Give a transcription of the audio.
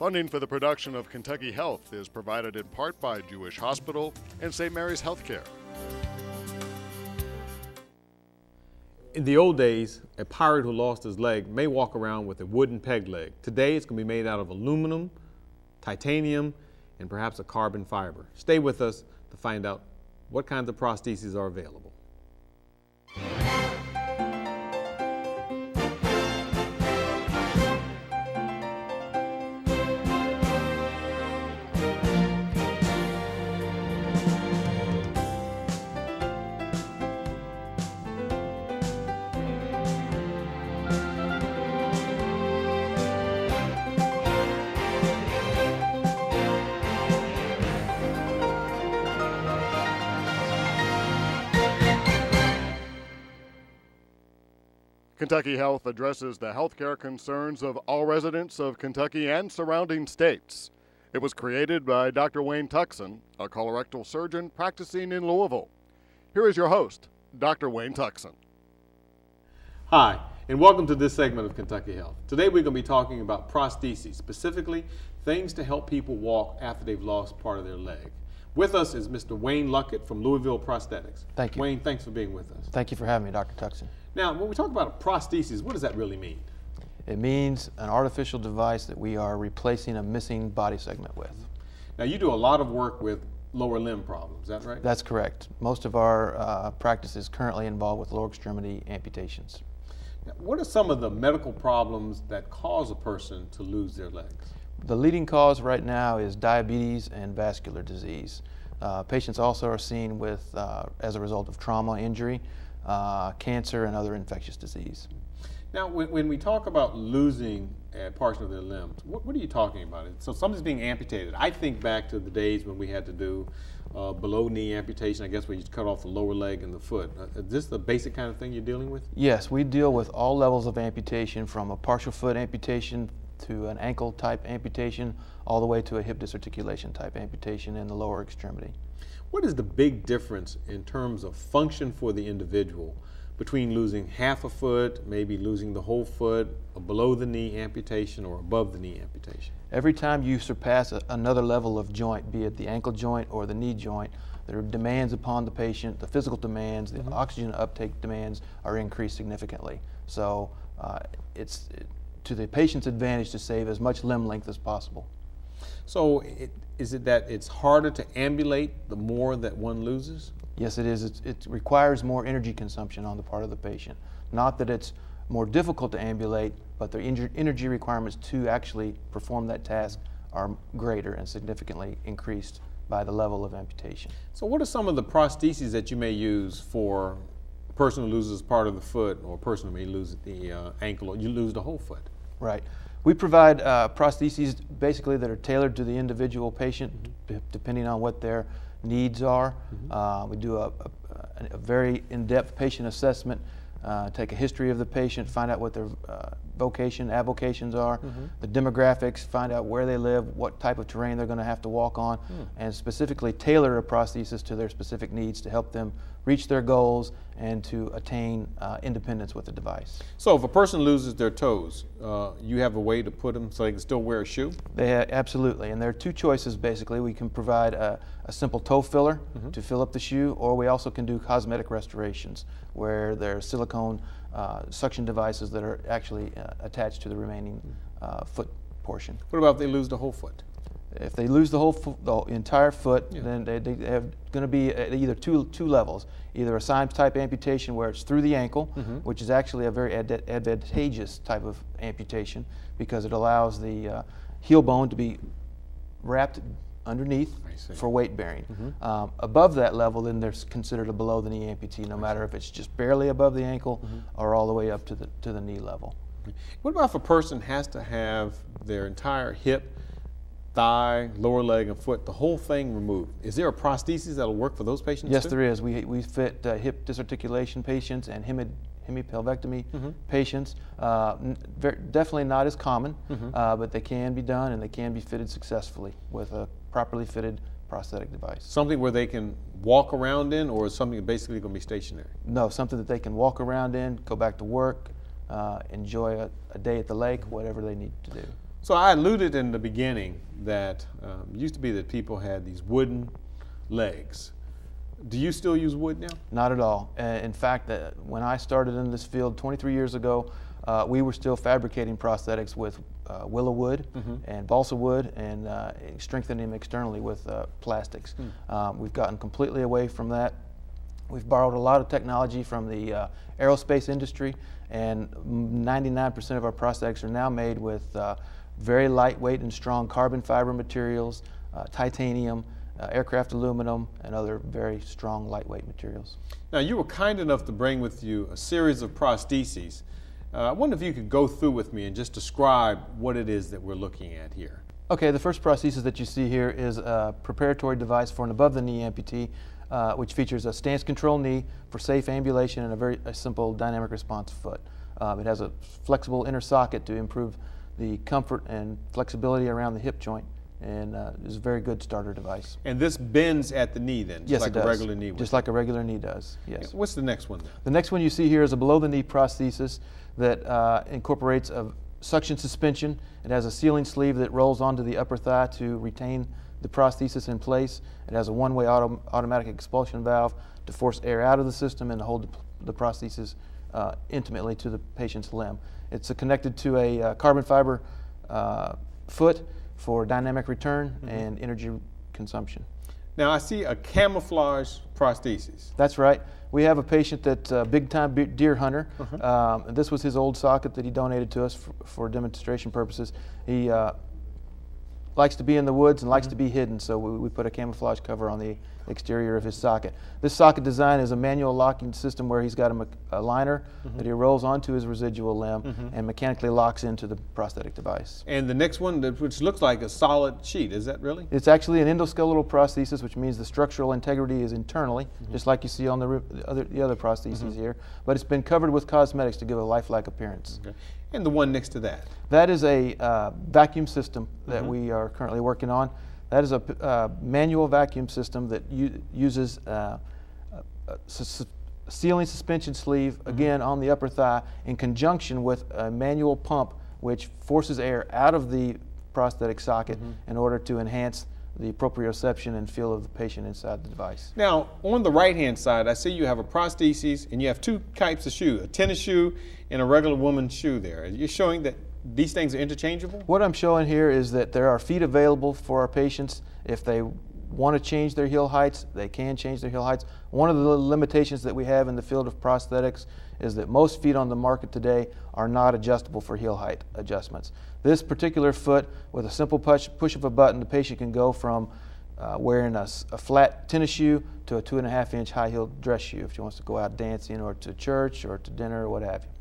Funding for the production of Kentucky Health is provided in part by Jewish Hospital and St. Mary's Healthcare. In the old days, a pirate who lost his leg may walk around with a wooden peg leg. Today, it's going to be made out of aluminum, titanium, and perhaps a carbon fiber. Stay with us to find out what kinds of prostheses are available. Kentucky Health addresses the healthcare concerns of all residents of Kentucky and surrounding states. It was created by Dr. Wayne Tuckson, a colorectal surgeon practicing in Louisville. Here is your host, Dr. Wayne Tuckson. Hi, and welcome to this segment of Kentucky Health. Today we're going to be talking about prostheses, specifically things to help people walk after they've lost part of their leg. With us is Mr. Wayne Luckett from Louisville Prosthetics. Thank you. Wayne, thanks for being with us. Thank you for having me, Dr. Tuckson. Now, when we talk about a prosthesis, what does that really mean? It means an artificial device that we are replacing a missing body segment with. Now, you do a lot of work with lower limb problems, is that right? That's correct. Most of our practice is currently involved with lower extremity amputations. Now, what are some of the medical problems that cause a person to lose their legs? The leading cause right now is diabetes and vascular disease. Patients also are seen with, as a result of trauma, injury, cancer, and other infectious disease. Now, when we talk about losing a portion of their limbs, what are you talking about? So something's being amputated. I think back to the days when we had to do below knee amputation, I guess where you cut off the lower leg and the foot. Is this the basic kind of thing you're dealing with? Yes, we deal with all levels of amputation, from a partial foot amputation to an ankle type amputation, all the way to a hip disarticulation type amputation in the lower extremity. What is the big difference in terms of function for the individual between losing half a foot, maybe losing the whole foot, a below the knee amputation or above the knee amputation? Every time you surpass another level of joint, be it the ankle joint or the knee joint, there are demands upon the patient, the physical demands, the oxygen uptake demands are increased significantly. So it's to the patient's advantage to save as much limb length as possible. So is it that it's harder to ambulate the more that one loses? Yes, it is. It requires more energy consumption on the part of the patient. Not that it's more difficult to ambulate, but the energy requirements to actually perform that task are greater and significantly increased by the level of amputation. So what are some of the prostheses that you may use for a person who loses part of the foot, or a person who may lose the ankle, or you lose the whole foot? Right. We provide prostheses basically that are tailored to the individual patient, depending on what their needs are. We do a very in-depth patient assessment, take a history of the patient, find out what their avocations are, the demographics, find out where they live, what type of terrain they're going to have to walk on, and specifically tailor a prosthesis to their specific needs to help them reach their goals and to attain independence with the device. So if a person loses their toes, you have a way to put them so they can still wear a shoe? Absolutely, and there are two choices basically. We can provide a simple toe filler to fill up the shoe, or we also can do cosmetic restorations where there are silicone suction devices that are actually attached to the remaining foot portion. What about if they lose the whole foot? If they lose the entire foot, then they have going to be at either two levels. Either a Symes type amputation where it's through the ankle, which is actually a very advantageous type of amputation because it allows the heel bone to be wrapped underneath for weight bearing. Above that level, then there's considered a below the knee amputee, no matter if it's just barely above the ankle or all the way up to the knee level. What about if a person has to have their entire hip, thigh, lower leg, and foot, the whole thing removed? Is there a prosthesis that'll work for those patients? Yes, too? there is. We fit hip disarticulation patients and hemipelvectomy patients. Definitely not as common, but they can be done and they can be fitted successfully with a properly fitted prosthetic device. Something where they can walk around in, or is something basically going to be stationary? No, something that they can walk around in, go back to work, enjoy a day at the lake, whatever they need to do. So I alluded in the beginning that it used to be that people had these wooden legs. Do you still use wood now? Not at all. In fact, when I started in this field 23 years ago, we were still fabricating prosthetics with willow wood and balsa wood and strengthening them externally with plastics. We've gotten completely away from that. We've borrowed a lot of technology from the aerospace industry, and 99% of our prosthetics are now made with very lightweight and strong carbon fiber materials, titanium, aircraft aluminum, and other very strong lightweight materials. Now, you were kind enough to bring with you a series of prostheses. I wonder if you could go through with me and just describe what it is that we're looking at here. Okay, the first prosthesis that you see here is a preparatory device for an above-the-knee amputee, which features a stance control knee for safe ambulation and a very simple dynamic response foot. It has a flexible inner socket to improve the comfort and flexibility around the hip joint, and is a very good starter device. And this bends at the knee then, just Yes, like it does. a regular knee would? Just like a regular knee does, yes. What's the next one then? The next one you see here is a below-the-knee prosthesis that incorporates a suction suspension. It has a sealing sleeve that rolls onto the upper thigh to retain the prosthesis in place. It has a one-way automatic expulsion valve to force air out of the system and to hold the prosthesis intimately to the patient's limb. It's connected to a carbon fiber foot for dynamic return and energy consumption. Now, I see a camouflage prosthesis. That's right. We have a patient that's a big-time deer hunter. And this was his old socket that he donated to us for demonstration purposes. He likes to be in the woods and likes to be hidden, so we put a camouflage cover on the exterior of his socket. This socket design is a manual locking system where he's got a liner that he rolls onto his residual limb and mechanically locks into the prosthetic device. And the next one, which looks like a solid sheet, is that really? It's actually an endoskeletal prosthesis, which means the structural integrity is internally, just like you see on the other prostheses here, but it's been covered with cosmetics to give a lifelike appearance. Okay. And the one next to that? That is a vacuum system that we are currently working on. That is a manual vacuum system that uses a sealing suspension sleeve, again on the upper thigh, in conjunction with a manual pump which forces air out of the prosthetic socket in order to enhance the proprioception and feel of the patient inside the device. Now, on the right-hand side, I see you have a prosthesis and you have two types of shoe, a tennis shoe and a regular woman's shoe there. You're showing that these things are interchangeable? What I'm showing here is that there are feet available for our patients. If they want to change their heel heights, they can change their heel heights. One of the limitations that we have in the field of prosthetics is that most feet on the market today are not adjustable for heel height adjustments. This particular foot, with a simple push of a button, the patient can go from wearing a flat tennis shoe to a 2.5-inch high-heeled dress shoe if she wants to go out dancing or to church or to dinner or what have you.